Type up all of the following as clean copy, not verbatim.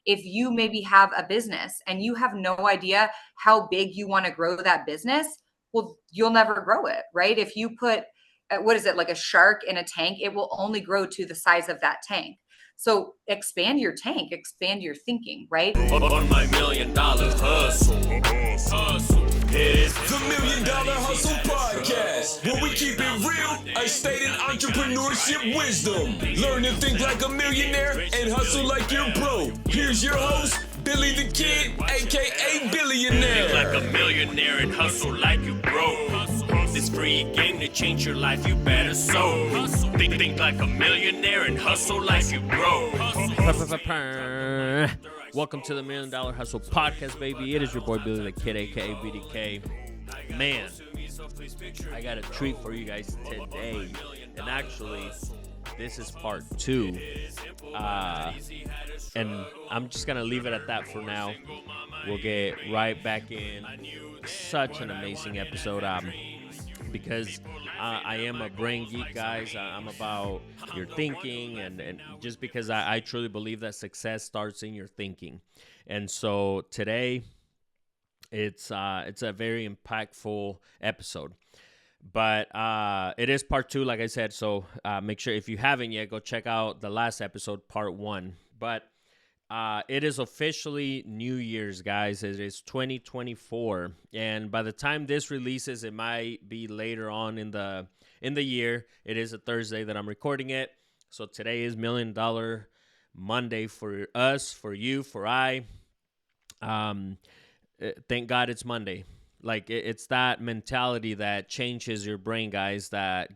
if you maybe have a business and you have no idea how big you want to grow that business, well, you'll never grow it, right? If you put, what is it, like a shark in a tank, it will only grow to the size of that tank. So expand your tank, expand your thinking, right? On my $1 million hustle. The $1 Million Hustle Podcast, where we keep it real, I stated entrepreneurship wisdom. Learn to think like a millionaire and hustle like you're broke. Here's your host, Billy Dha Kidd, aka Billionaire. Think like a millionaire and hustle like you broke. This free game to change your life, you better so. Think like a millionaire and hustle like you broke. Welcome to the $1 Million Hustle Podcast, baby. It is your boy Billy Dha Kidd, aka BDK. Man, I got a treat for you guys today, and actually, this is part 2. And I'm just gonna leave it at that for now. We'll get right back in. Such an amazing episode, because I am a brain geek, guys. I'm about your thinking, and just because I truly believe that success starts in your thinking. And so today, it's a very impactful episode. But it is part 2, like I said. So make sure, if you haven't yet, go check out the last episode, part 1. But it is officially New Year's, guys. It is 2024, and by the time this releases, it might be later on in the year. It is a Thursday that I'm recording it, so today is $1 Million Monday for us, for you, for I. Thank God it's Monday. Like, it's that mentality that changes your brain, guys. That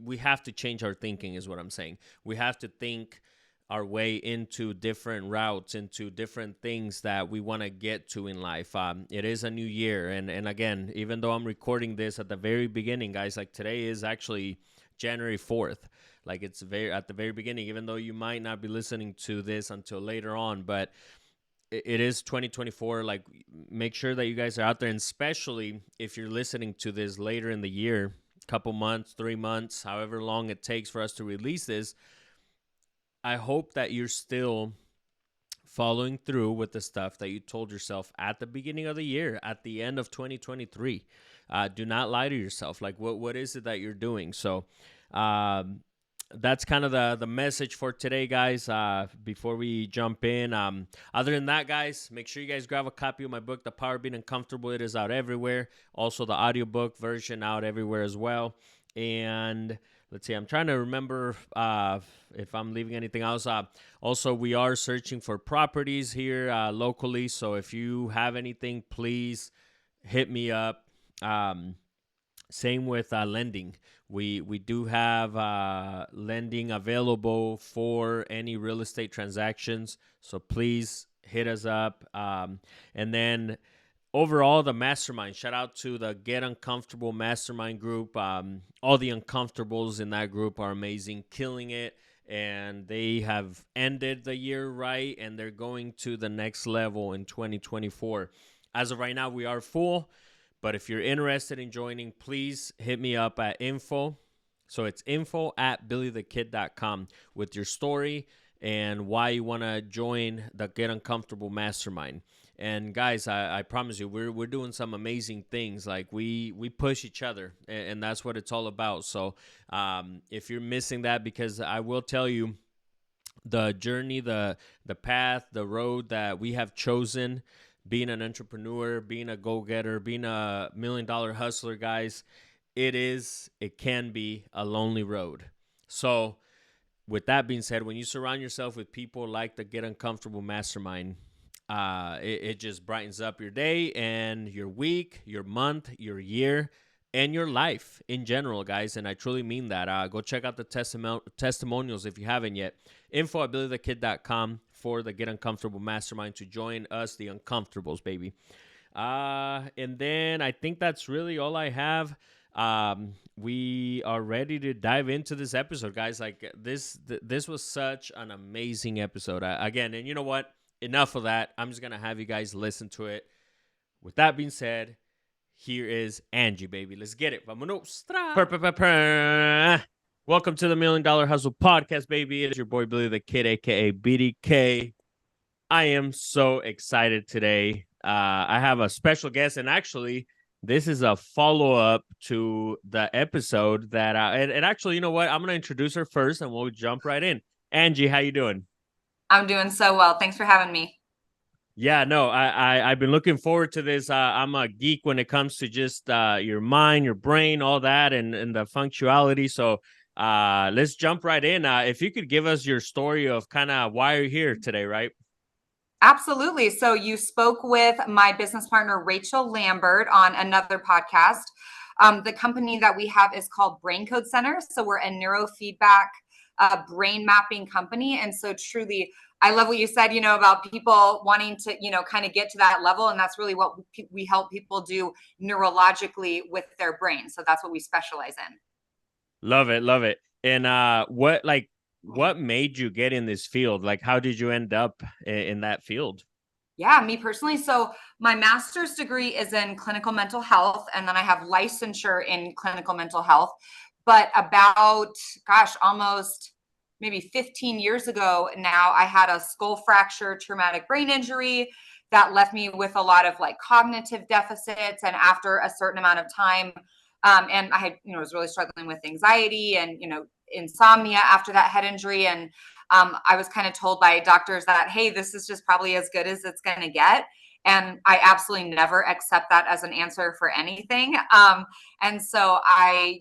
we have to change our thinking, is what I'm saying. We have to think our way into different routes, into different things that we want to get to in life. It is a new year, and again, even though I'm recording this at the very beginning, guys, like today is actually January 4th. Like, it's at the very beginning, even though you might not be listening to this until later on, but it is 2024. Like, make sure that you guys are out there, and especially if you're listening to this later in the year, couple months, 3 months, however long it takes for us to release this. I hope that you're still following through with the stuff that you told yourself at the beginning of the year, at the end of 2023. Do not lie to yourself. Like, what is it that you're doing? So that's kind of the message for today, guys, before we jump in. Other than that, guys, make sure you guys grab a copy of my book, The Power of Being Uncomfortable. It is out everywhere. Also, the audiobook version out everywhere as well. And let's see, I'm trying to remember if I'm leaving anything else. Also, we are searching for properties here locally. So if you have anything, please hit me up. Same with lending. We do have lending available for any real estate transactions. So please hit us up. And then overall, the mastermind, shout out to the Get Uncomfortable Mastermind group. All the uncomfortables in that group are amazing, killing it, and they have ended the year right, and they're going to the next level in 2024. As of right now, we are full, but if you're interested in joining, please hit me up at info. So it's info@billythakid.com with your story and why you want to join the Get Uncomfortable Mastermind. And guys, I promise you, we're doing some amazing things. Like, we push each other, and that's what it's all about. So if you're missing that, because I will tell you, the journey, the path, the road that we have chosen, being an entrepreneur, being a go-getter, being a $1 Million hustler, guys, it can be a lonely road. So with that being said, when you surround yourself with people like the Get Uncomfortable Mastermind, it just brightens up your day and your week, your month, your year, and your life in general, guys. And I truly mean that. Go check out the testimonials if you haven't yet. info@billythakid.com for the Get Uncomfortable Mastermind to join us, the Uncomfortables, baby. And then I think that's really all I have. We are ready to dive into this episode, guys. Like, this was such an amazing episode. Again, and you know what? Enough of that. I'm just going to have you guys listen to it. With that being said, here is Angie, baby. Let's get it. Vamonos. Welcome to the $1 Million Hustle Podcast, baby. It is your boy Billy Dha Kidd, a.k.a. BDK. I am so excited today. I have a special guest, and actually, this is a follow-up to the episode that and actually, you know what? I'm gonna introduce her first, and we'll jump right in. Angie, how you doing? I'm doing so well. Thanks for having me. Yeah, no, I've been looking forward to this. I'm a geek when it comes to just your mind, your brain, all that, and the functionality. So let's jump right in. If you could give us your story of kind of why you're here today, right? Absolutely. So you spoke with my business partner, Rachel Lambert, on another podcast. The company that we have is called Braincode Centers. So we're a neurofeedback brain mapping company. And so truly, I love what you said, about people wanting to, kind of get to that level. And that's really what we help people do neurologically with their brain. So that's what we specialize in. Love it, love it. And what made you get in this field? Like, how did you end up in that field? Yeah, me personally. So my master's degree is in clinical mental health, and then I have licensure in clinical mental health. But about, almost maybe 15 years ago now, I had a skull fracture, traumatic brain injury that left me with a lot of like cognitive deficits. And after a certain amount of time, and I had, was really struggling with anxiety and, insomnia after that head injury. And I was kind of told by doctors that, hey, this is just probably as good as it's going to get. And I absolutely never accept that as an answer for anything. And so I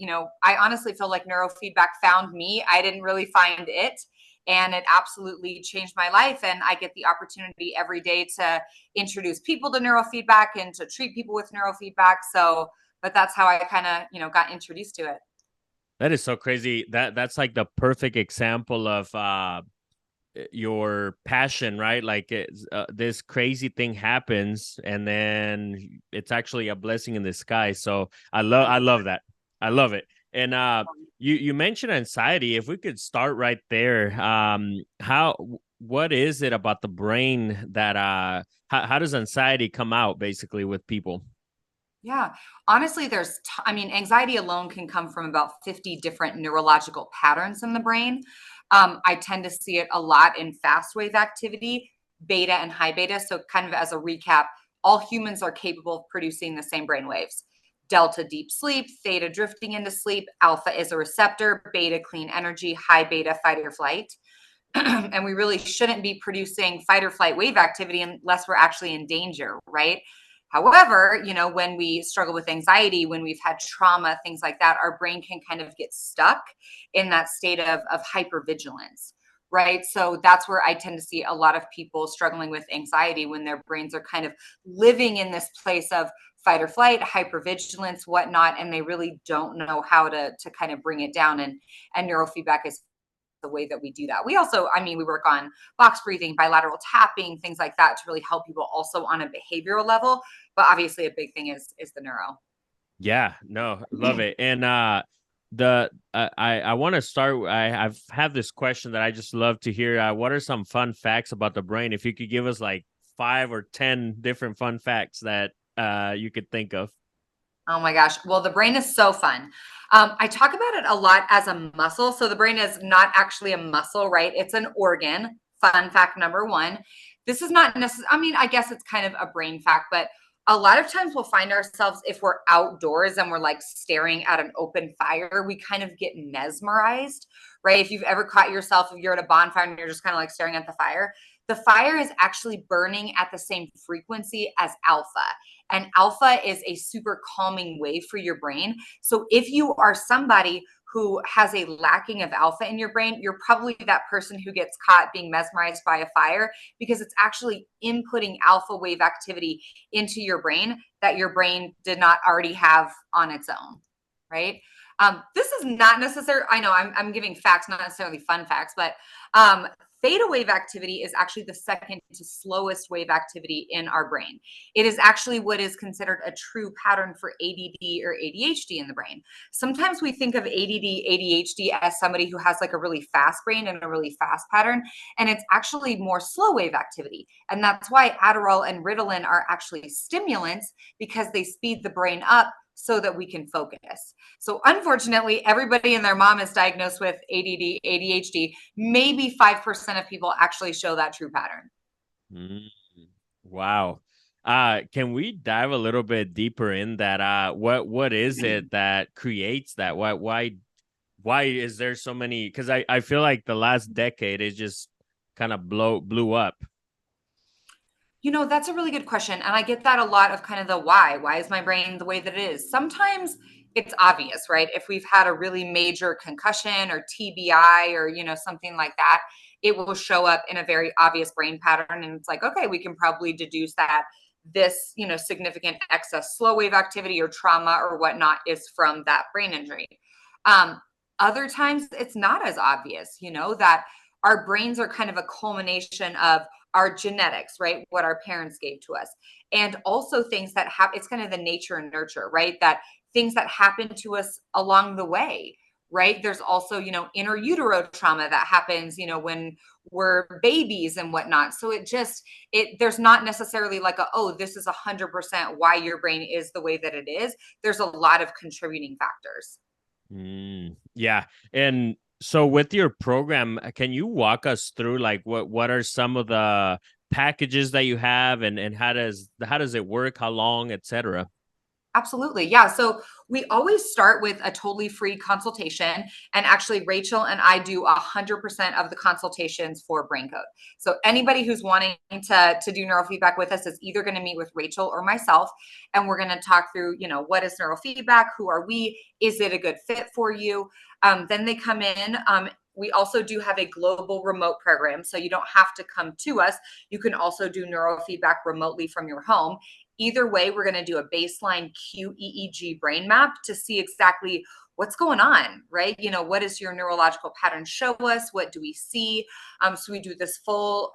honestly feel like neurofeedback found me. I didn't really find it. And it absolutely changed my life. And I get the opportunity every day to introduce people to neurofeedback and to treat people with neurofeedback. So, but that's how I kind of, got introduced to it. That is so crazy. That's like the perfect example of your passion, right? Like this crazy thing happens, and then it's actually a blessing in disguise. So I love that. I love it. And you mentioned anxiety. If we could start right there, what is it about the brain that how does anxiety come out basically with people? Yeah, honestly, anxiety alone can come from about 50 different neurological patterns in the brain. I tend to see it a lot in fast wave activity, beta and high beta. So, kind of as a recap, all humans are capable of producing the same brain waves. Delta, deep sleep; theta, drifting into sleep; alpha is a receptor; beta, clean energy; high beta, fight or flight. And we really shouldn't be producing fight or flight wave activity unless we're actually in danger, right? However, when we struggle with anxiety, when we've had trauma, things like that, our brain can kind of get stuck in that state of hypervigilance, right? So that's where I tend to see a lot of people struggling with anxiety when their brains are kind of living in this place of fight or flight, hypervigilance, whatnot, and they really don't know how to kind of bring it down. And neurofeedback is the way that we do that. We also, we work on box breathing, bilateral tapping, things like that to really help people also on a behavioral level. But obviously a big thing is the neuro. Yeah, no, love it. And I want to start. I've had this question that I just love to hear. What are some fun facts about the brain? If you could give us like 5 or 10 different fun facts that you could think of. Oh my gosh. Well, the brain is so fun. I talk about it a lot as a muscle. So the brain is not actually a muscle, right? It's an organ. Fun fact number one. This is not necessarily, I guess it's kind of a brain fact, but a lot of times we'll find ourselves, if we're outdoors and we're like staring at an open fire, we kind of get mesmerized, right? If you've ever caught yourself, if you're at a bonfire and you're just kind of like staring at the fire is actually burning at the same frequency as alpha. And alpha is a super calming wave for your brain. So if you are somebody who has a lacking of alpha in your brain, you're probably that person who gets caught being mesmerized by a fire because it's actually inputting alpha wave activity into your brain that your brain did not already have on its own, right? This is not necessary. I know I'm giving facts, not necessarily fun facts, but theta wave activity is actually the second to slowest wave activity in our brain. It is actually what is considered a true pattern for ADD or ADHD in the brain. Sometimes we think of ADD, ADHD as somebody who has like a really fast brain and a really fast pattern, and it's actually more slow wave activity. And that's why Adderall and Ritalin are actually stimulants because they speed the brain up so that we can focus. So unfortunately, everybody and their mom is diagnosed with ADD, ADHD. Maybe 5% of people actually show that true pattern. Mm, wow. Can we dive a little bit deeper in that? What is it that creates that? Why is there so many? Because I feel like the last decade is just kind of blew up. That's a really good question. And I get that a lot of kind of the why. Why is my brain the way that it is? Sometimes it's obvious, right? If we've had a really major concussion or TBI or, something like that, it will show up in a very obvious brain pattern. And it's like, okay, we can probably deduce that this, significant excess slow wave activity or trauma or whatnot is from that brain injury. Um, Other times it's not as obvious, that our brains are kind of a culmination of our genetics, right? What our parents gave to us. And also things that happen, it's kind of the nature and nurture, right? That things that happen to us along the way, right? There's also, inner utero trauma that happens, when we're babies and whatnot. So there's not necessarily like oh, this is 100% why your brain is the way that it is. There's a lot of contributing factors. Yeah. And so with your program, can you walk us through like what are some of the packages that you have and how does it work, how long, etc.? Absolutely. Yeah. So we always start with a totally free consultation. And actually, Rachel and I do 100% of the consultations for Braincode. So anybody who's wanting to do neurofeedback with us is either going to meet with Rachel or myself. And we're going to talk through, what is neurofeedback? Who are we? Is it a good fit for you? Then they come in. We also do have a global remote program. So you don't have to come to us. You can also do neurofeedback remotely from your home. Either way, we're going to do a baseline QEEG brain map to see exactly what's going on, right? What does your neurological pattern show us? What do we see? So we do this full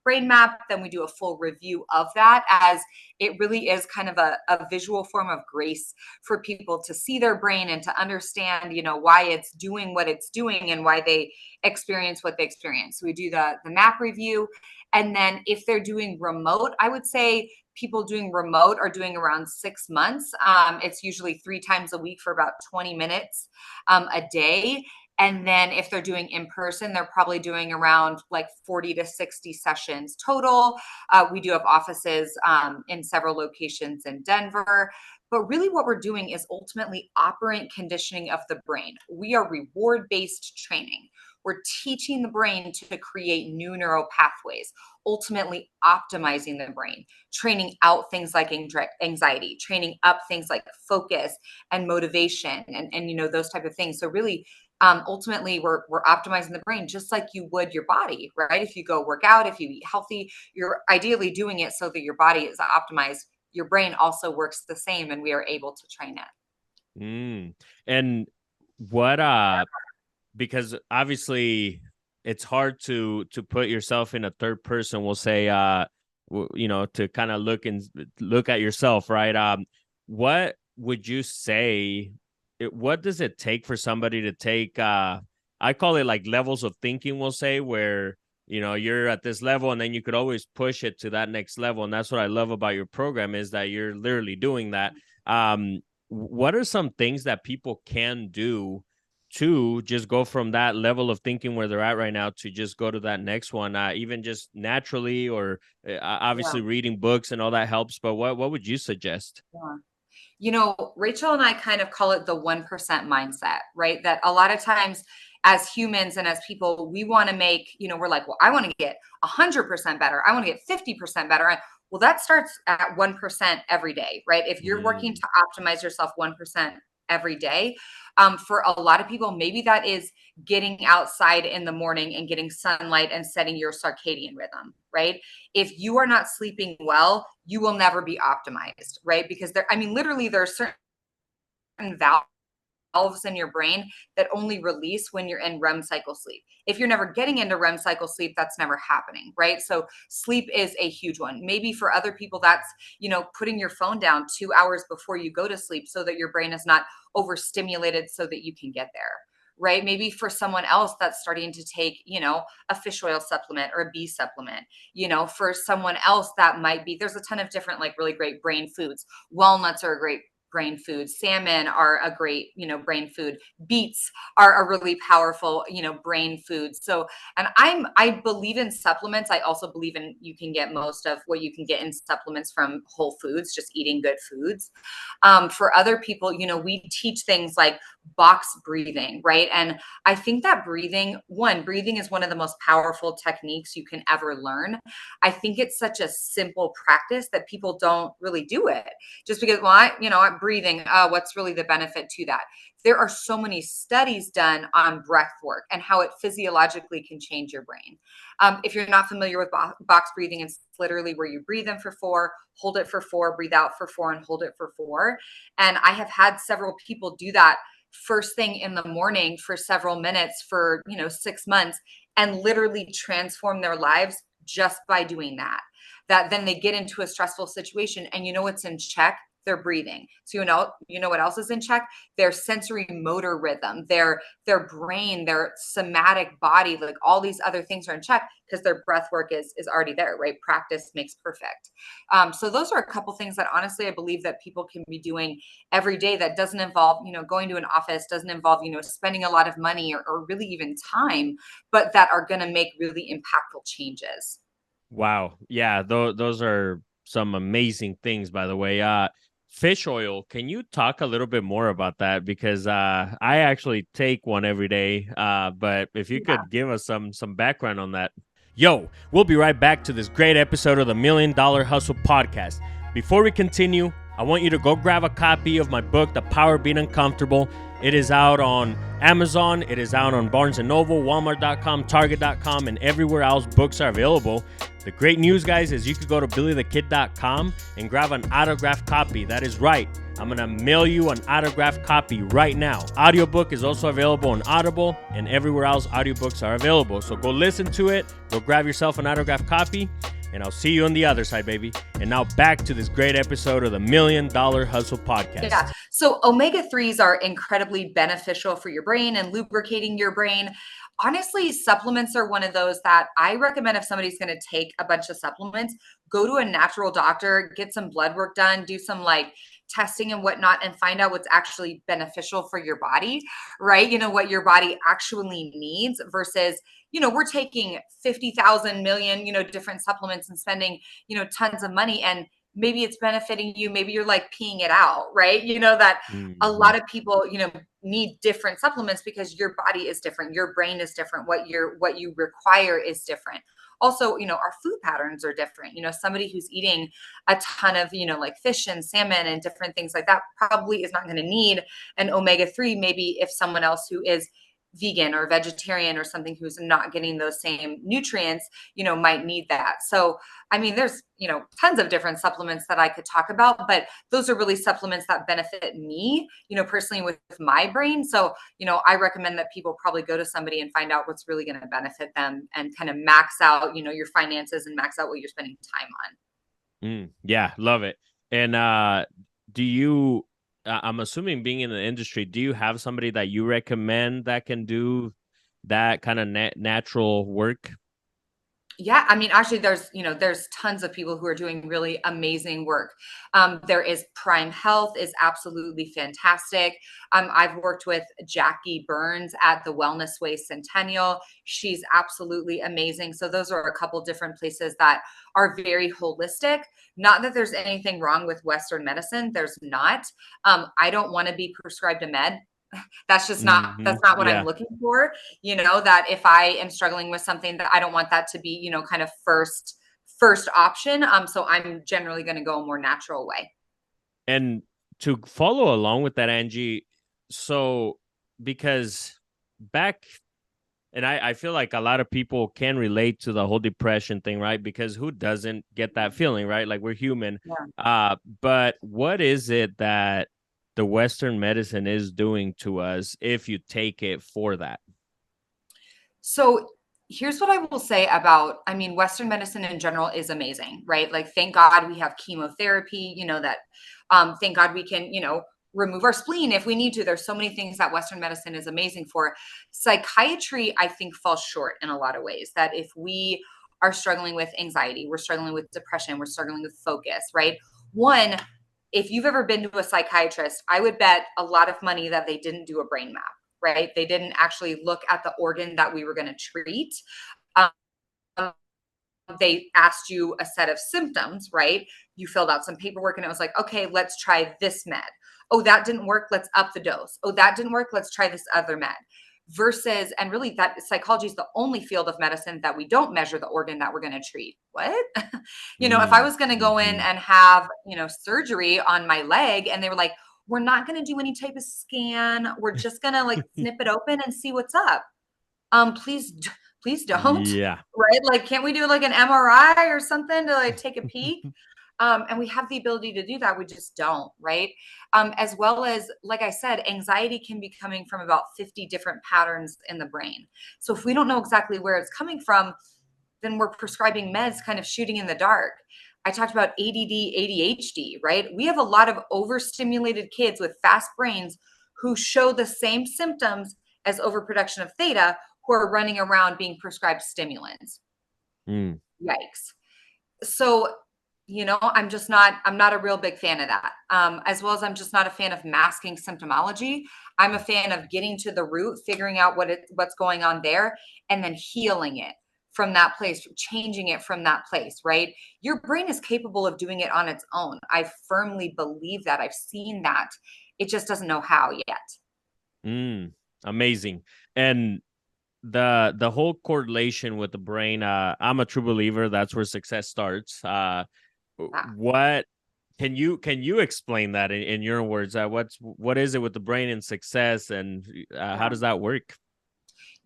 brain map, then we do a full review of that, as it really is kind of a visual form of grace for people to see their brain and to understand, why it's doing what it's doing and why they experience what they experience. So we do the map review. And then if they're doing remote, I would say people doing remote are doing around 6 months. It's usually 3 times a week for about 20 minutes a day. And then if they're doing in person, they're probably doing around like 40 to 60 sessions total. We do have offices in several locations in Denver. But really, what we're doing is ultimately operant conditioning of the brain. We are reward based training. We're teaching the brain to create new neural pathways, ultimately optimizing the brain, training out things like anxiety, training up things like focus and motivation and those type of things. So really, ultimately we're optimizing the brain just like you would your body, right? If you go work out, if you eat healthy, you're ideally doing it so that your body is optimized. Your brain also works the same, and we are able to train it. And what because obviously it's hard to put yourself in a third person, we'll say, to kind of look at yourself, right? What would you say, what does it take for somebody to take I call it like levels of thinking, we'll say, where you're at this level and then you could always push it to that next level. And that's what I love about your program, is that you're literally doing that. What are some things that people can do to just go from that level of thinking where they're at right now to just go to that next one, even just naturally, or Yeah. obviously reading books and all that helps, but what would you suggest? Yeah. Rachel and I kind of call it the 1% mindset, right? That a lot of times as humans and as people, we want to make, we're like, well, I want to get 100% better. I want to get 50% better. Well, that starts at 1% every day, right? If you're working Mm, to optimize yourself 1% every day, for a lot of people, maybe that is getting outside in the morning and getting sunlight and setting your circadian rhythm, right? If you are not sleeping well, you will never be optimized, right? Because literally there are certain valves in your brain that only release when you're in REM cycle sleep. If you're never getting into REM cycle sleep, that's never happening, right? So sleep is a huge one. Maybe for other people, that's, putting your phone down 2 hours before you go to sleep so that your brain is not overstimulated so that you can get there. Right. Maybe for someone else that's starting to take, a fish oil supplement or a B supplement, for someone else that might be, there's a ton of different, like really great brain foods. Walnuts are a great brain food. Salmon are a great, brain food. Beets are a really powerful, brain food. So, and I believe in supplements. I also believe in, you can get most of what you can get in supplements from whole foods, just eating good foods. For other people, we teach things like box breathing, right? And I think that breathing is one of the most powerful techniques you can ever learn. I think it's such a simple practice that people don't really do it just because, well, I'm breathing. What's really the benefit to that? There are so many studies done on breath work and how it physiologically can change your brain. If you're not familiar with box breathing, it's literally where you breathe in for 4, hold it for 4, breathe out for 4, and hold it for 4. And I have had several people do that first thing in the morning for several minutes for 6 months, and literally transform their lives just by doing that. That then they get into a stressful situation, and what's in check? Their breathing. So what else is in check? Their sensory motor rhythm, their brain, their somatic body, like all these other things are in check because their breath work is already there, right? Practice makes perfect. So those are a couple things that honestly I believe that people can be doing every day that doesn't involve going to an office, doesn't involve spending a lot of money or really even time, but that are going to make really impactful changes. Wow. Yeah, those are some amazing things, by the way. Fish oil, can you talk a little bit more about that? Because I actually take one every day. But if you could give us some background on that. Yo, we'll be right back to this great episode of the $1 Million Hustle Podcast. Before we continue, I want you to go grab a copy of my book, The Power of Being Uncomfortable. It is out on Amazon. It is out on Barnes & Noble, Walmart.com, Target.com, and everywhere else books are available. The great news, guys, is you could go to BillyDhaKidd.com and grab an autographed copy. That is right. I'm going to mail you an autographed copy right now. Audiobook is also available on Audible, and everywhere else audiobooks are available. So go listen to it. Go grab yourself an autographed copy, and I'll see you on the other side, baby. And now back to this great episode of the $1 Million Hustle Podcast. Yeah. So omega-3s are incredibly beneficial for your brain and lubricating your brain. Honestly, supplements are one of those that I recommend if somebody's going to take a bunch of supplements, go to a natural doctor, get some blood work done, do some testing and whatnot, and find out what's actually beneficial for your body, right? What your body actually needs versus, we're taking 50,000 million, different supplements and spending, tons of money, and maybe it's benefiting you. Maybe you're peeing it out, right? That a lot of people, need different supplements because your body is different. Your brain is different. What you require is different. Also, our food patterns are different. Somebody who's eating a ton of, fish and salmon and different things like that probably is not going to need an omega-3. Maybe if someone else who is vegan or vegetarian or something who's not getting those same nutrients, might need that. So, there's, tons of different supplements that I could talk about, but those are really supplements that benefit me, personally with my brain. So, I recommend that people probably go to somebody and find out what's really going to benefit them and kind of max out, your finances and max out what you're spending time on. Yeah, love it. And I'm assuming being in the industry, do you have somebody that you recommend that can do that kind of natural work? Yeah, actually, there's tons of people who are doing really amazing work. There is Prime Health is absolutely fantastic. I've worked with Jackie Burns at the Wellness Way Centennial. She's absolutely amazing. So those are a couple different places that are very holistic. Not that there's anything wrong with Western medicine. There's not. I don't want to be prescribed a med. That's just not, that's not what I'm looking for, that if I am struggling with something that I don't want that to be, kind of first option. So I'm generally going to go a more natural way. And to follow along with that, Angie, so because and I feel like a lot of people can relate to the whole depression thing, right? Because who doesn't get that feeling, right? Like we're human. Yeah. But what is it that the Western medicine is doing to us if you take it for that? So here's what I will say about, Western medicine in general is amazing, right? Thank God we have chemotherapy, thank God we can, remove our spleen if we need to. There's so many things that Western medicine is amazing for. Psychiatry, I think, falls short in a lot of ways. That if we are struggling with anxiety, we're struggling with depression, we're struggling with focus, right? One, if you've ever been to a psychiatrist, I would bet a lot of money that they didn't do a brain map, right? They didn't actually look at the organ that we were going to treat. Um, they asked you a set of symptoms, right? You filled out some paperwork and it was like, okay, let's try this med. Oh, that didn't work. Let's up the dose. Oh, that didn't work. Let's try this other med. Versus, and really that psychology is the only field of medicine that we don't measure the organ that we're going to treat. What? If I was going to go in and have, surgery on my leg and they were like, we're not going to do any type of scan. We're just going to like snip it open and see what's up. Please don't. Yeah. Right? Like, can't we do like an MRI or something to like take a peek? And we have the ability to do that. We just don't, right? As well as, like I said, anxiety can be coming from about 50 different patterns in the brain. So if we don't know exactly where it's coming from, then we're prescribing meds kind of shooting in the dark. I talked about ADD, ADHD, right? We have a lot of overstimulated kids with fast brains who show the same symptoms as overproduction of theta, who are running around being prescribed stimulants. Yikes. So, I'm not a real big fan of that. As well as I'm just not a fan of masking symptomology. I'm a fan of getting to the root, figuring out what's going on there, and then healing it from that place, changing it from that place, right? Your brain is capable of doing it on its own. I firmly believe that. I've seen that. It just doesn't know how yet. Amazing. And the whole correlation with the brain, I'm a true believer that's where success starts. What can you explain that in your words? What is it with the brain and success, and how does that work?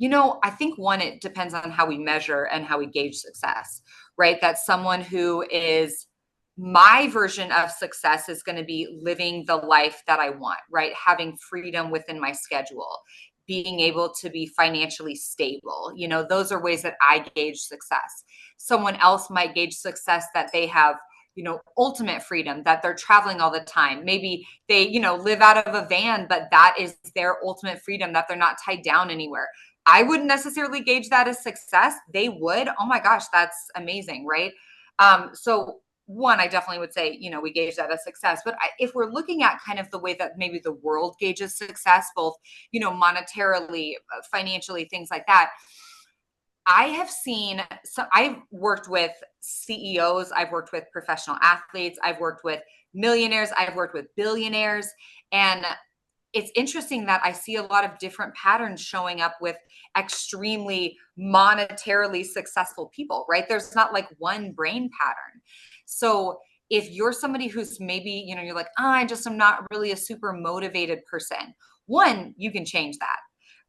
I think one, it depends on how we measure and how we gauge success, right? That someone who is my version of success is going to be living the life that I want, right? Having freedom within my schedule, being able to be financially stable. Those are ways that I gauge success. Someone else might gauge success that they have, ultimate freedom, that they're traveling all the time. Maybe they, live out of a van, but that is their ultimate freedom, that they're not tied down anywhere. I wouldn't necessarily gauge that as success. They would. Oh my gosh, that's amazing, right? So one, I definitely would say, we gauge that as success. But if we're looking at kind of the way that maybe the world gauges success, both, monetarily, financially, things like that, I have seen, I've worked with CEOs, I've worked with professional athletes, I've worked with millionaires, I've worked with billionaires. And it's interesting that I see a lot of different patterns showing up with extremely monetarily successful people, right? There's not like one brain pattern. So if you're somebody who's maybe, you're like, I just am not really a super motivated person. One, you can change that,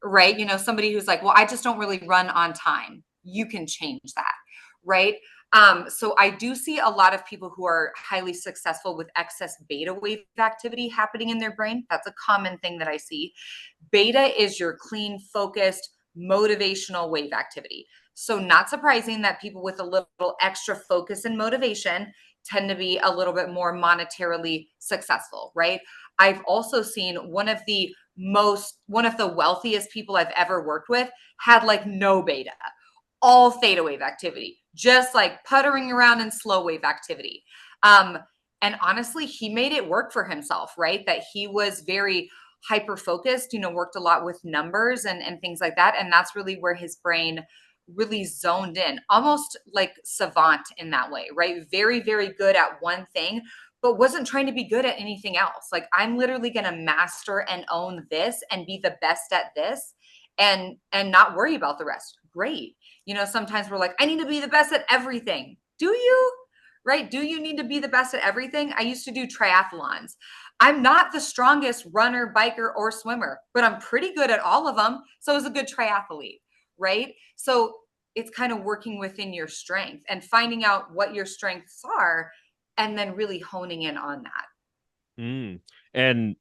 right? Somebody who's like, well, I just don't really run on time. You can change that, right? So I do see a lot of people who are highly successful with excess beta wave activity happening in their brain. That's a common thing that I see. Beta is your clean, focused, motivational wave activity. So not surprising that people with a little extra focus and motivation tend to be a little bit more monetarily successful, right? I've also seen one of the wealthiest people I've ever worked with had like no beta, all theta wave activity, just like puttering around in slow wave activity. And honestly, he made it work for himself, right? That he was very hyper focused, worked a lot with numbers and things like that. And that's really where his brain really zoned in, almost like savant in that way, right? Very, very good at one thing, but wasn't trying to be good at anything else. Like, I'm literally going to master and own this and be the best at this and not worry about the rest. Great. Sometimes we're like, I need to be the best at everything. Do you? Right? Do you need to be the best at everything? I used to do triathlons. I'm not the strongest runner, biker, or swimmer, but I'm pretty good at all of them. So I was a good triathlete, right? So it's kind of working within your strength and finding out what your strengths are and then really honing in on that. And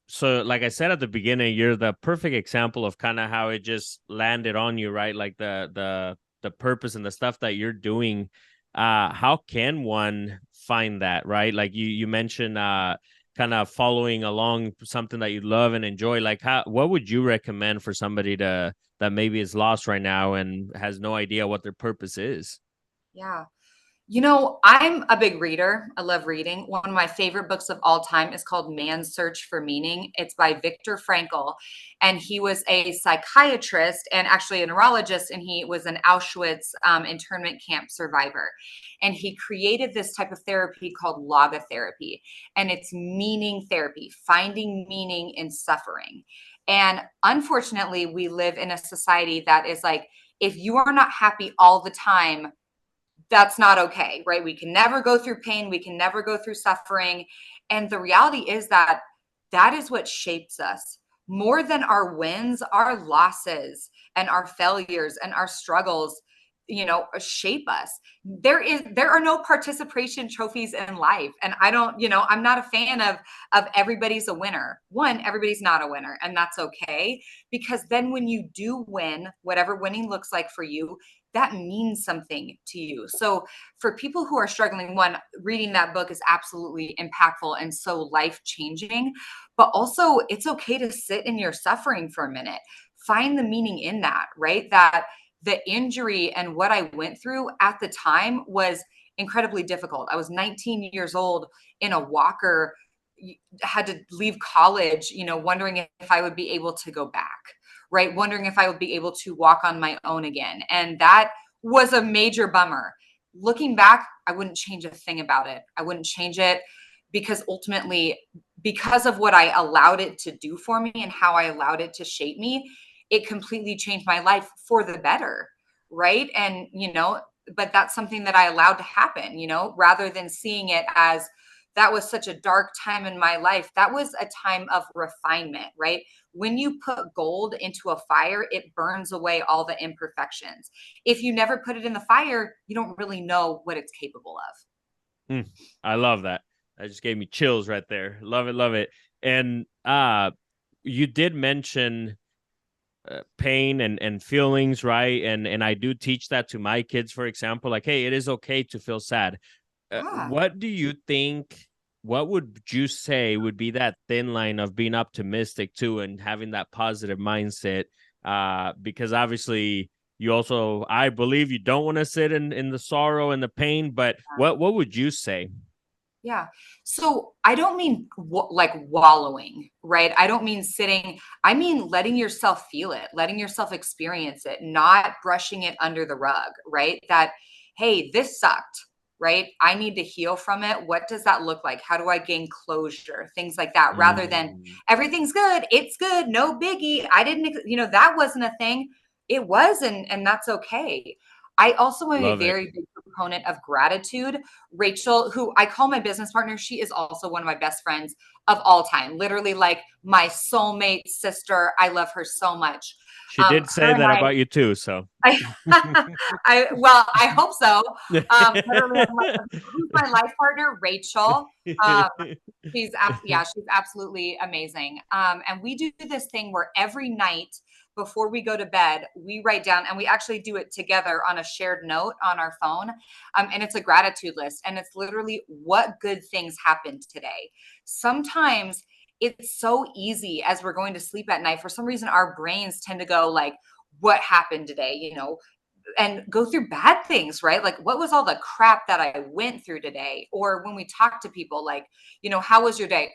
so like I said at the beginning, you're the perfect example of kind of how it just landed on you, right? Like the purpose and the stuff that you're doing. How can one find that, right? Like you mentioned kind of following along something that you love and enjoy. Like what would you recommend for somebody that maybe is lost right now and has no idea what their purpose is? Yeah. You know, I'm a big reader. I love reading. One of my favorite books of all time is called Man's Search for Meaning. It's by Viktor Frankl, and he was a psychiatrist and actually a neurologist, and he was an Auschwitz internment camp survivor. And he created this type of therapy called logotherapy, and it's meaning therapy, finding meaning in suffering. And unfortunately, we live in a society that is like, if you are not happy all the time, that's not okay, right? We can never go through pain. We can never go through suffering. And the reality is that that is what shapes us more than our wins, our losses and our failures and our struggles, shape us. There are no participation trophies in life. And I don't, I'm not a fan of everybody's a winner. One, everybody's not a winner, and that's okay. Because then when you do win, whatever winning looks like for you, that means something to you. So for people who are struggling, one, reading that book is absolutely impactful and so life-changing, but also it's okay to sit in your suffering for a minute. Find the meaning in that, right? That the injury and what I went through at the time was incredibly difficult. I was 19 years old in a walker, had to leave college, wondering if I would be able to go back, right? Wondering if I would be able to walk on my own again. And that was a major bummer. Looking back, I wouldn't change a thing about it. I wouldn't change it because ultimately, because of what I allowed it to do for me and how I allowed it to shape me, it completely changed my life for the better, right? And, but that's something that I allowed to happen, rather than seeing it as that was such a dark time in my life. That was a time of refinement, right? When you put gold into a fire, it burns away all the imperfections. If you never put it in the fire, you don't really know what it's capable of. I love that. That just gave me chills right there. Love it, love it. And you did mention pain and feelings, right? And I do teach that to my kids, for example, like, hey, it is okay to feel sad. Yeah. What do you think? What would you say would be that thin line of being optimistic too and having that positive mindset? Because obviously you also, I believe, you don't want to sit in the sorrow and the pain. But what would you say? Yeah. So I don't mean like wallowing, right? I don't mean sitting. I mean letting yourself feel it, letting yourself experience it, not brushing it under the rug, right? That, hey, this sucked, right? I need to heal from it. What does that look like? How do I gain closure? Things like that, rather than Mm, everything's good, it's good, no biggie. I didn't, that wasn't a thing. It was, and that's okay. I also am a love it. very big proponent of gratitude. Rachel, who I call my business partner, she is also one of my best friends of all time. Literally, like my soulmate sister. I love her so much. She did Her say and that about you too. So I hope so. Literally, I'm like, who's my life partner? Rachel. Um, she's absolutely amazing. And we do this thing where every night before we go to bed, we write down, and we actually do it together on a shared note on our phone. And it's a gratitude list, and it's literally what good things happened today. Sometimes it's so easy as we're going to sleep at night. For some reason, our brains tend to go like, what happened today? And go through bad things, right? Like, what was all the crap that I went through today? Or when we talk to people, like, how was your day?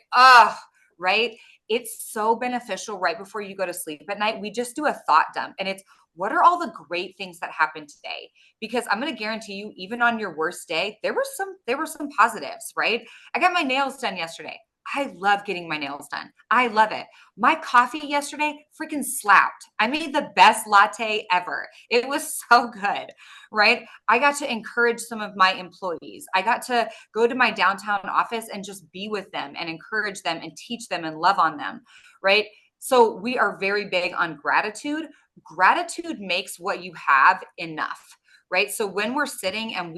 Right? It's so beneficial right before you go to sleep at night. We just do a thought dump, and it's, what are all the great things that happened today? Because I'm going to guarantee you, even on your worst day, there were some positives, right? I got my nails done yesterday. I love getting my nails done. I love it. My coffee yesterday freaking slapped. I made the best latte ever. It was so good, right? I got to encourage some of my employees. I got to go to my downtown office and just be with them and encourage them and teach them and love on them, right? So we are very big on gratitude. Gratitude makes what you have enough, right? So when we're sitting and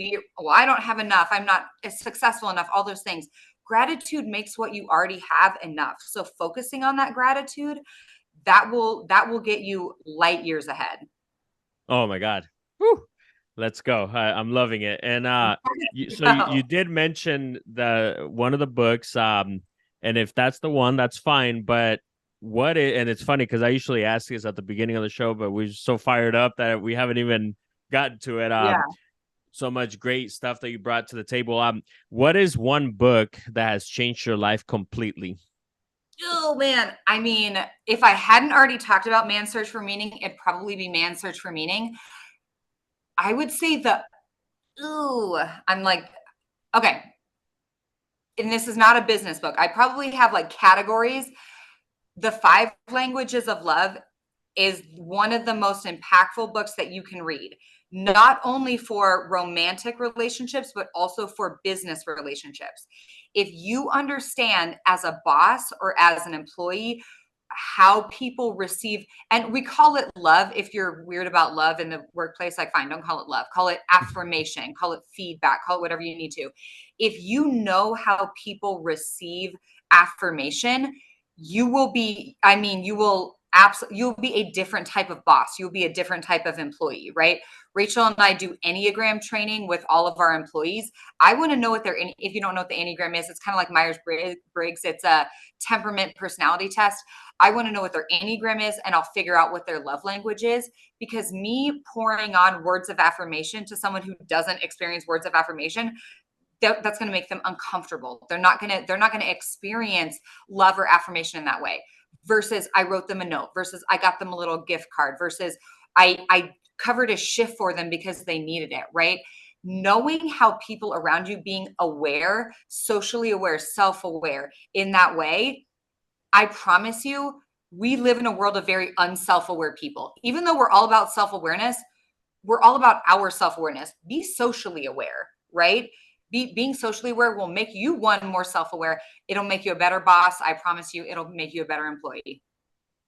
I don't have enough, I'm not successful enough, all those things. Gratitude makes what you already have enough. So focusing on that gratitude, that will get you light years ahead. Oh my God. Whew. Let's go. I'm loving it. And you did mention the one of the books, and if that's the one, that's fine. But and it's funny because I usually ask this at the beginning of the show, but we're so fired up that we haven't even gotten to it. Yeah. so much great stuff that you brought to the table. What is one book that has changed your life completely? Oh man. I mean, if I hadn't already talked about Man's Search for Meaning, it'd probably be Man's Search for Meaning. I would say I'm like, okay. And this is not a business book. I probably have like categories. The 5 Languages of Love is one of the most impactful books that you can read, not only for romantic relationships, but also for business relationships. If you understand as a boss or as an employee how people receive, and we call it love. If you're weird about love in the workplace, like fine, don't call it love, call it affirmation, call it feedback, call it whatever you need to. If you know how people receive affirmation, you will be, you'll be a different type of boss. You'll be a different type of employee, right? Rachel and I do Enneagram training with all of our employees. I want to know what if you don't know what the Enneagram is, it's kind of like Myers-Briggs. It's a temperament personality test. I want to know what their Enneagram is, and I'll figure out what their love language is, because me pouring on words of affirmation to someone who doesn't experience words of affirmation, that's going to make them uncomfortable. They're not going to experience love or affirmation in that way. Versus I wrote them a note, versus I got them a little gift card, versus I covered a shift for them because they needed it, right? Knowing how people around you, being aware, socially aware, self-aware in that way, I promise you, we live in a world of very unself-aware people. Even though we're all about self-awareness, we're all about our self-awareness. Be socially aware, right? Being socially aware will make you, one, more self-aware. It'll make you a better boss. I promise you, it'll make you a better employee.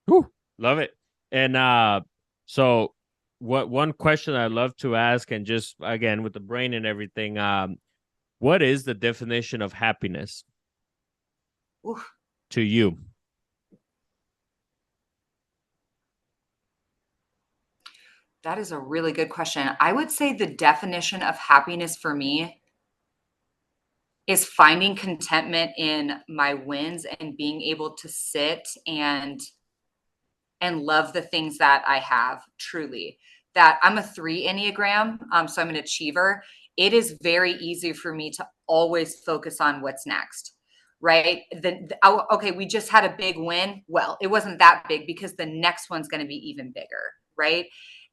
Whew, love it. And so one question I love to ask, and just again with the brain and everything, what is the definition of happiness to you? That is a really good question. I would say the definition of happiness for me is finding contentment in my wins and being able to sit and love the things that I have, truly. That I'm a 3 Enneagram, so I'm an achiever. It is very easy for me to always focus on what's next, right? Okay, we just had a big win. Well, it wasn't that big because the next one's going to be even bigger, right?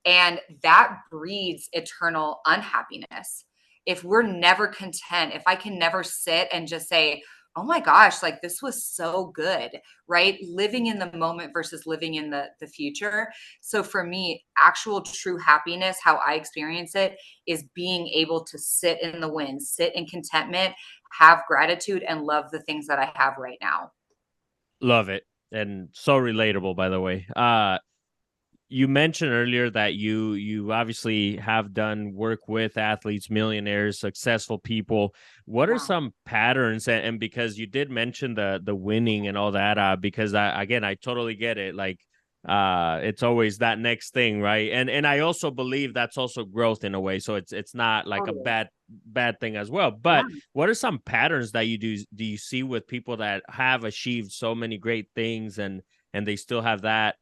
And that breeds eternal unhappiness. If we're never content, if I can never sit and just say, oh my gosh, like this was so good, right? Living in the moment versus living in the future. So for me, actual true happiness, how I experience it, is being able to sit in the win, sit in contentment, have gratitude, and love the things that I have right now. Love it. And so relatable, by the way. You mentioned earlier that you obviously have done work with athletes, millionaires, successful people. What are some patterns? And because you did mention the winning and all that, because I totally get it. Like, it's always that next thing, right? And I also believe that's also growth in a way. So it's not like a bad thing as well. But what are some patterns that do you see with people that have achieved so many great things and they still have that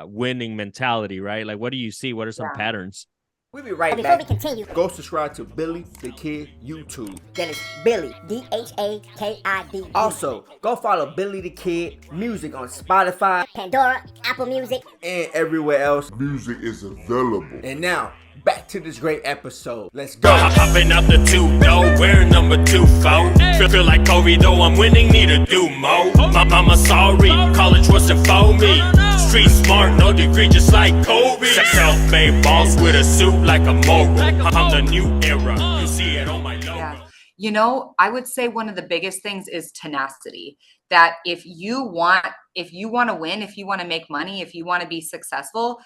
winning mentality, right? Like, what do you see? What are some patterns? We'll be right back. Before we continue, go subscribe to Billy Dha Kidd YouTube. That is Billy, DhaKidd. Also, go follow Billy Dha Kidd Music on Spotify, Pandora, Apple Music, and everywhere else music is available. And now, back to this great episode. Let's go. Hopping out the 2 though, we're number 2 foe. Feel like Kobe though, I'm winning, need to do more. My mama sorry, college wasn't for me. Street smart, no degree, just like Kobe. Self-made boss with a suit like a mogul. I'm the new era, you see it on my logo. Yeah. You know, I would say one of the biggest things is tenacity. That if you want to win, if you want to make money, if you want to be successful,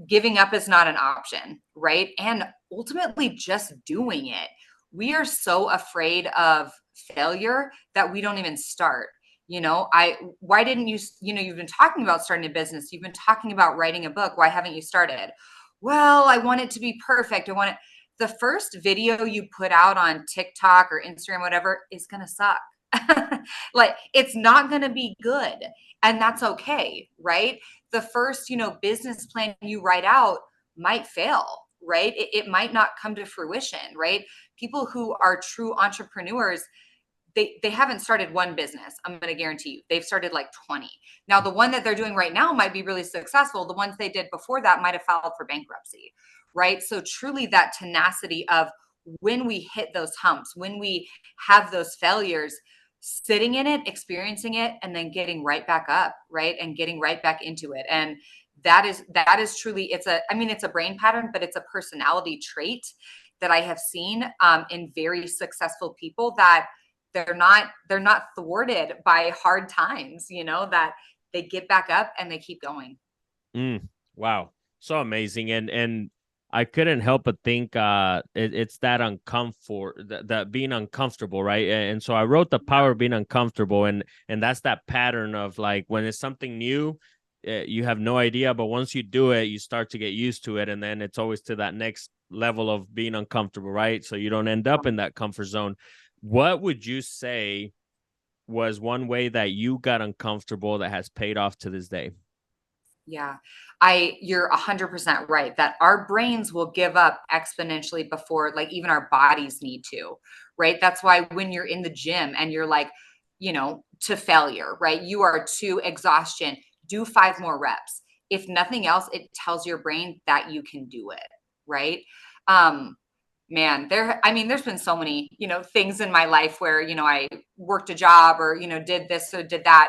giving up is not an option, right? And ultimately just doing it. We are so afraid of failure that we don't even start. Why didn't you, you've been talking about starting a business. You've been talking about writing a book. Why haven't you started? Well, I want it to be perfect. The first video you put out on TikTok or Instagram, whatever, is going to suck. Like, it's not going to be good. And that's okay, right? The first, business plan you write out might fail. right? It might not come to fruition, right? People who are true entrepreneurs, they haven't started one business. I'm going to guarantee you they've started like 20. Now, the one that they're doing right now might be really successful. The ones they did before that might have filed for bankruptcy, right? So truly that tenacity of when we hit those humps, when we have those failures, sitting in it, experiencing it, and then getting right back up, right? And getting right back into it. And that is truly, it's a brain pattern, but it's a personality trait that I have seen in very successful people, that they're not thwarted by hard times, that they get back up and they keep going. Wow. So amazing. And I couldn't help but think it's that that being uncomfortable, right? And so I wrote The Power of Being Uncomfortable, and that's that pattern of like when it's something new, you have no idea, but once you do it, you start to get used to it, and then it's always to that next level of being uncomfortable, right? So you don't end up in that comfort zone. What would you say was one way that you got uncomfortable that has paid off to this day? Yeah, you're 100% right that our brains will give up exponentially before like even our bodies need to, right? That's why when you're in the gym and you're like, to failure, right? You are to exhaustion, do 5 more reps. If nothing else, it tells your brain that you can do it, right? Man, there's been so many, things in my life where, I worked a job or, did this or did that,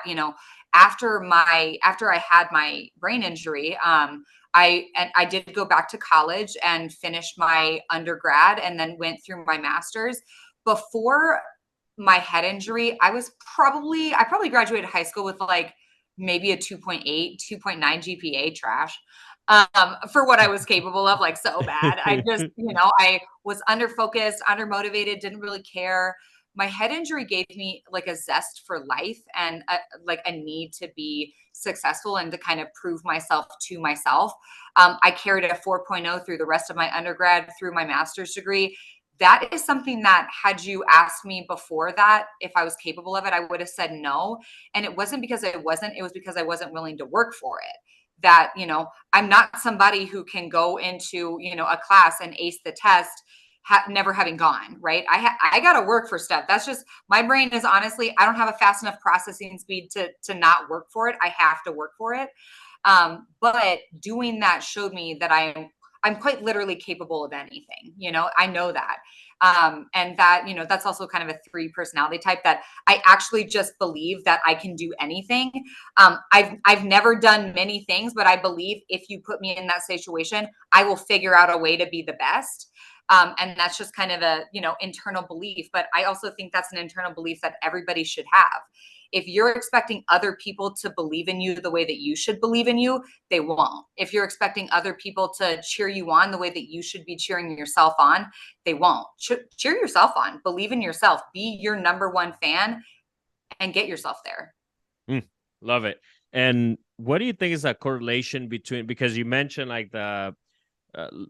after I had my brain injury, I did go back to college and finish my undergrad and then went through my master's. Before my head injury, I probably graduated high school with like maybe a 2.8, 2.9 GPA, trash. For what I was capable of, like so bad. I just, I was under focused, under motivated, didn't really care. My head injury gave me like a zest for life and like a need to be successful and to kind of prove myself to myself. I carried a 4.0 through the rest of my undergrad, through my master's degree. That is something that had you asked me before that, if I was capable of it, I would have said no. And it wasn't because it was because I wasn't willing to work for it. That, I'm not somebody who can go into, a class and ace the test, never having gone, right? I got to work for stuff. That's just, my brain is honestly, I don't have a fast enough processing speed to not work for it. I have to work for it. But doing that showed me that I'm quite literally capable of anything, I know that. And that, that's also kind of a 3 personality type, that I actually just believe that I can do anything. I've never done many things, but I believe if you put me in that situation, I will figure out a way to be the best. And that's just kind of a, internal belief. But I also think that's an internal belief that everybody should have. If you're expecting other people to believe in you the way that you should believe in you, they won't. If you're expecting other people to cheer you on the way that you should be cheering yourself on, they won't. Cheer yourself on, believe in yourself, be your number 1 fan, and get yourself there. Love it. And what do you think is that correlation between, because you mentioned like the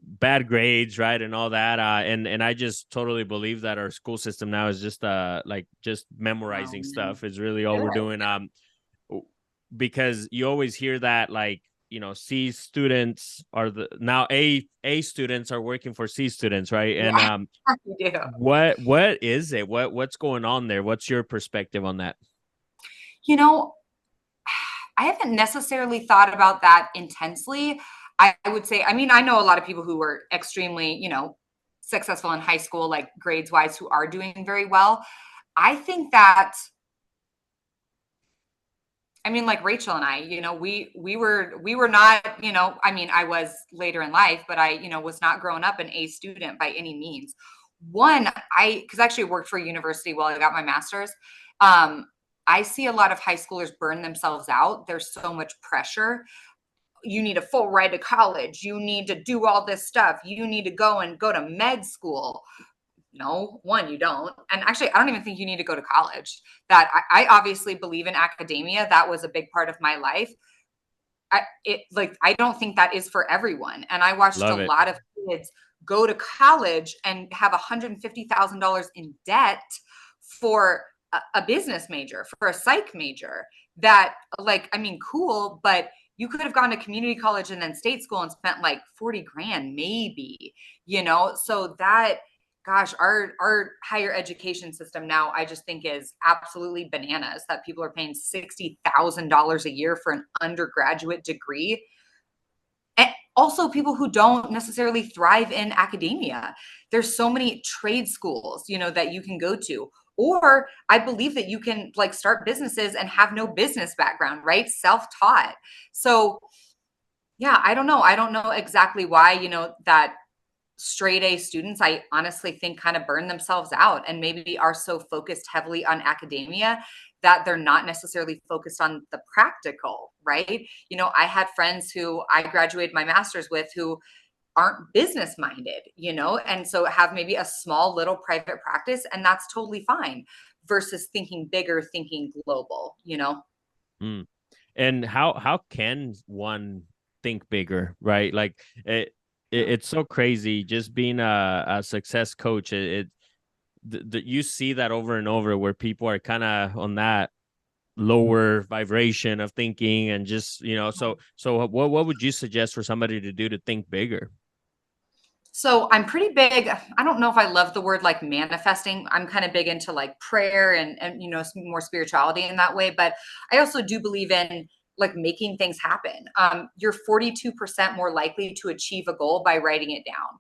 bad grades, right, and all that, and I just totally believe that our school system now is just like just memorizing stuff is really all we're doing, because you always hear that, like, C students are now A students are working for C students, right? And what is it, what's going on there? What's your perspective on that? I haven't necessarily thought about that intensely. I would say, I know a lot of people who were extremely, successful in high school, like grades wise, who are doing very well. I think that, like Rachel and I, we were not, I was later in life, but I, was not growing up an A student by any means. Because I actually worked for a university while I got my master's. I see a lot of high schoolers burn themselves out. There's so much pressure. You need a full ride to college. You need to do all this stuff. You need to go to med school. No, one, you don't. And actually, I don't even think you need to go to college. That I obviously believe in academia. That was a big part of my life. I don't think that is for everyone. And I watched a lot of kids go to college and have $150,000 in debt for a business major, for a psych major. That, cool, but You could have gone to community college and then state school and spent like 40 grand, maybe, so that, gosh, our higher education system now, I just think is absolutely bananas that people are paying $60,000 a year for an undergraduate degree. And also people who don't necessarily thrive in academia. There's so many trade schools, that you can go to. Or I believe that you can like start businesses and have no business background, right? Self-taught. So yeah, I don't know. I don't know exactly why, that straight A students, I honestly think kind of burn themselves out and maybe are so focused heavily on academia that they're not necessarily focused on the practical, right? I had friends who I graduated my master's with who aren't business minded, and so have maybe a small little private practice, and that's totally fine versus thinking bigger, thinking global. Mm. And how can one think bigger, right? Like it's so crazy just being a success coach. You see that over and over where people are kind of on that lower vibration of thinking and just, so what would you suggest for somebody to do to think bigger? So I'm pretty big. I don't know if I love the word like manifesting. I'm kind of big into like prayer and more spirituality in that way. But I also do believe in like making things happen. You're 42% more likely to achieve a goal by writing it down.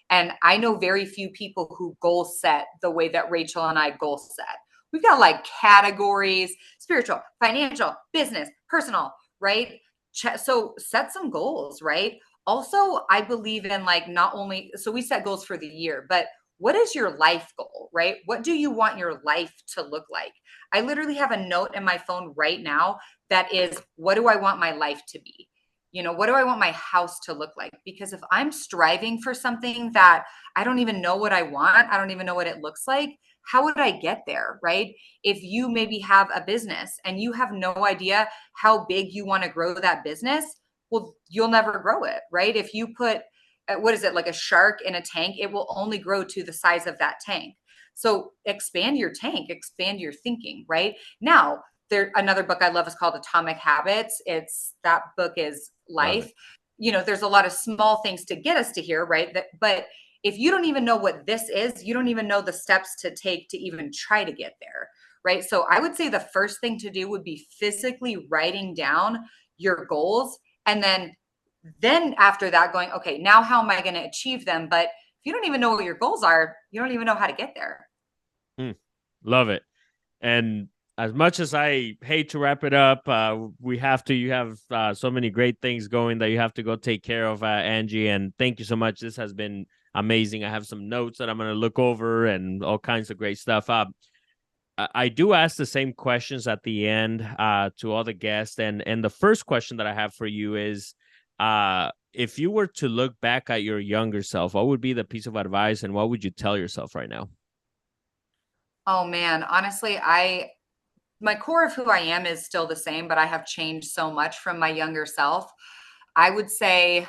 And I know very few people who goal set the way that Rachel and I goal set. We've got like categories: spiritual, financial, business, personal, right? So set some goals, right? Also, I believe in like not only, so we set goals for the year, but what is your life goal, right? What do you want your life to look like? I literally have a note in my phone right now that is, what do I want my life to be? What do I want my house to look like? Because if I'm striving for something that I don't even know what I want, I don't even know what it looks like, how would I get there, right? If you maybe have a business and you have no idea how big you want to grow that business, well, you'll never grow it, right? If you put, what is it, like a shark in a tank, it will only grow to the size of that tank. So expand your tank, expand your thinking, right? Now, another book I love is called Atomic Habits. That book is life. There's a lot of small things to get us to here, right? But if you don't even know what this is, you don't even know the steps to take to even try to get there, right? So I would say the first thing to do would be physically writing down your goals. And then after that going, okay, now how am I going to achieve them? But if you don't even know what your goals are, you don't even know how to get there. Love it. And as much as I hate to wrap it up, you have so many great things going that you have to go take care of, Angie. And thank you so much. This has been amazing. I have some notes that I'm going to look over and all kinds of great stuff. I do ask the same questions at the end to all the guests. And the first question that I have for you is, if you were to look back at your younger self, what would be the piece of advice and what would you tell yourself right now? Oh man, honestly, my core of who I am is still the same, but I have changed so much from my younger self. I would say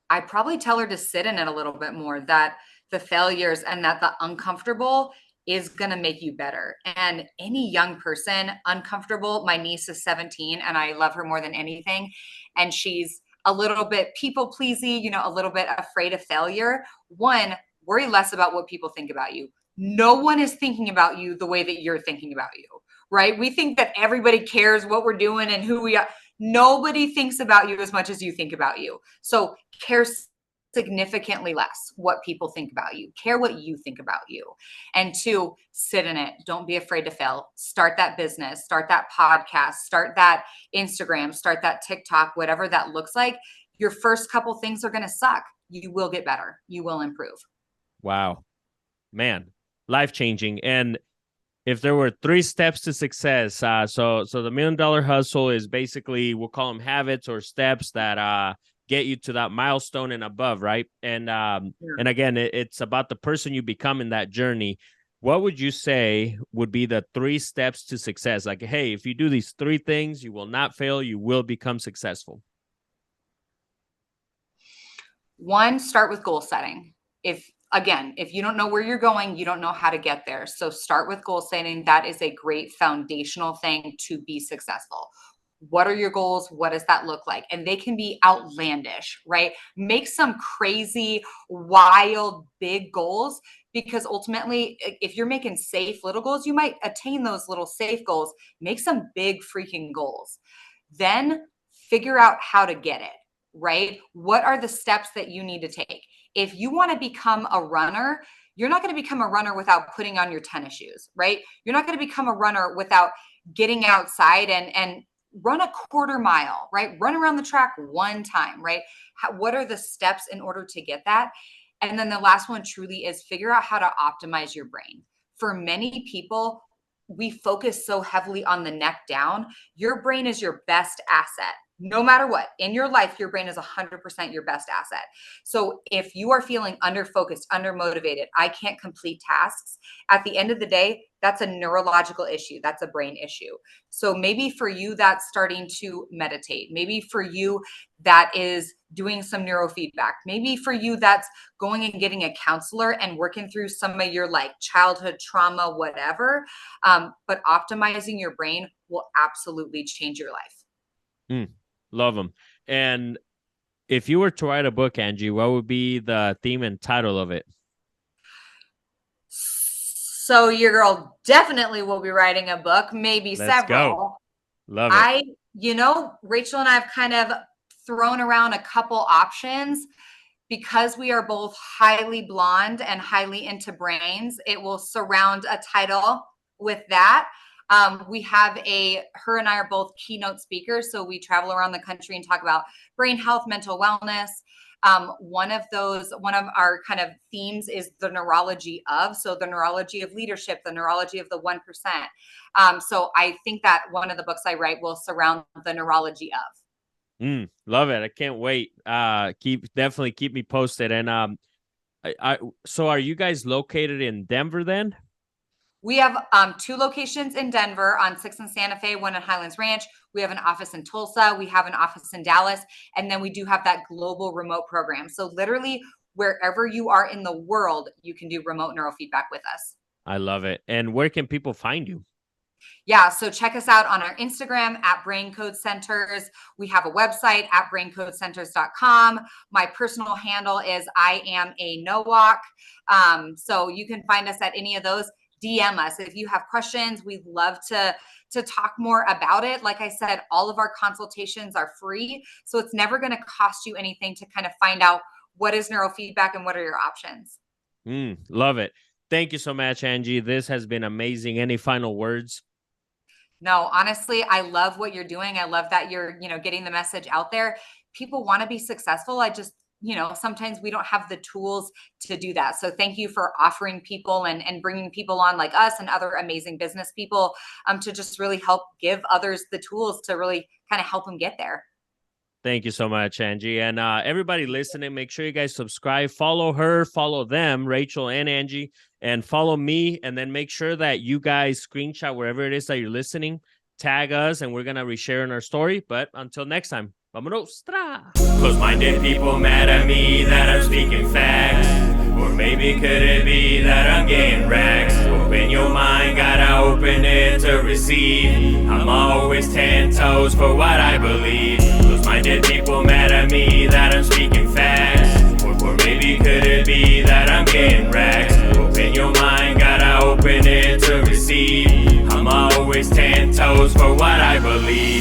I probably tell her to sit in it a little bit more, that the failures and that the uncomfortable is going to make you better. And any young person, uncomfortable, my niece is 17 and I love her more than anything. And she's a little bit people pleasy, a little bit afraid of failure. One, worry less about what people think about you. No one is thinking about you the way that you're thinking about you, right? We think that everybody cares what we're doing and who we are. Nobody thinks about you as much as you think about you. So care significantly less what people think about you. Care what you think about you. And two, sit in it. Don't be afraid to fail. Start that business, start that podcast, start that Instagram, start that TikTok, whatever that looks like. Your first couple things are going to suck. You will get better. You will improve. Wow, man, life-changing. And if there were 3 steps to success, so the $1 Million Hustle is basically, we'll call them habits or steps that get you to that milestone and above, right? And and again, it's about the person you become in that journey. What would you say would be the 3 steps to success? Like, hey, if you do these 3 things, you will not fail, you will become successful. 1, start with goal setting. If again, if you don't know where you're going, you don't know how to get there. So start with goal setting. That is a great foundational thing to be successful. What are your goals? What does that look like? And they can be outlandish, right? Make some crazy, wild, big goals, because ultimately, if you're making safe little goals, you might attain those little safe goals. Make some big freaking goals. Then figure out how to get it, right? What are the steps that you need to take? If you want to become a runner, you're not going to become a runner without putting on your tennis shoes, right? You're not going to become a runner without getting outside and run a quarter mile, right? Run around the track one time, right? What are the steps in order to get that? And then the last one truly is figure out how to optimize your brain. For many people, we focus so heavily on the neck down. Your brain is your best asset. No matter what, in your life, your brain is 100% your best asset. So if you are feeling under-focused, under-motivated, I can't complete tasks, at the end of the day, that's a neurological issue. That's a brain issue. So maybe for you, that's starting to meditate. Maybe for you, that is doing some neurofeedback. Maybe for you, that's going and getting a counselor and working through some of your like childhood trauma, whatever. But optimizing your brain will absolutely change your life. Love them. And if you were to write a book, Angie, what would be the theme and title of it? So your girl definitely will be writing a book, maybe Let's several. Go. Love it. Rachel and I have kind of thrown around a couple options because we are both highly blonde and highly into brains. It will surround a title with that. We have her and I are both keynote speakers. So we travel around the country and talk about brain health, mental wellness. One of our kind of themes is the neurology of, so the neurology of leadership, the neurology of the 1%. So I think that one of the books I write will surround the neurology of. Love it. I can't wait. Definitely keep me posted. And so are you guys located in Denver then? We have 2 locations in Denver, on 6th and Santa Fe, one at Highlands Ranch. We have an office in Tulsa. We have an office in Dallas. And then we do have that global remote program. So literally wherever you are in the world, you can do remote neurofeedback with us. I love it. And where can people find you? Yeah, so check us out on our Instagram at Braincode Centers. We have a website at braincodecenters.com. My personal handle is I am a Noack. So you can find us at any of those. DM us if you have questions. We'd love to talk more about it. Like I said, all of our consultations are free, so it's never going to cost you anything to kind of find out what is neurofeedback and what are your options. Love it. Thank you so much, Angie. This has been amazing. Any final words? No, honestly, I love what you're doing. I love that you're, getting the message out there. People want to be successful. Sometimes we don't have the tools to do that. So thank you for offering people and bringing people on like us and other amazing business people to just really help give others the tools to really kind of help them get there. Thank you so much, Angie. And everybody listening, make sure you guys subscribe, follow her, follow them, Rachel and Angie, and follow me. And then make sure that you guys screenshot wherever it is that you're listening, tag us, and we're going to reshare in our story. But until next time. Vámonos. Close-minded people mad at me that I'm speaking facts. Or maybe could it be that I'm getting racks? Open your mind, gotta open it to receive. I'm always 10 toes for what I believe. Close-minded people mad at me that I'm speaking facts. Or maybe could it be that I'm getting racks? Open your mind, gotta open it to receive. I'm always 10 toes for what I believe.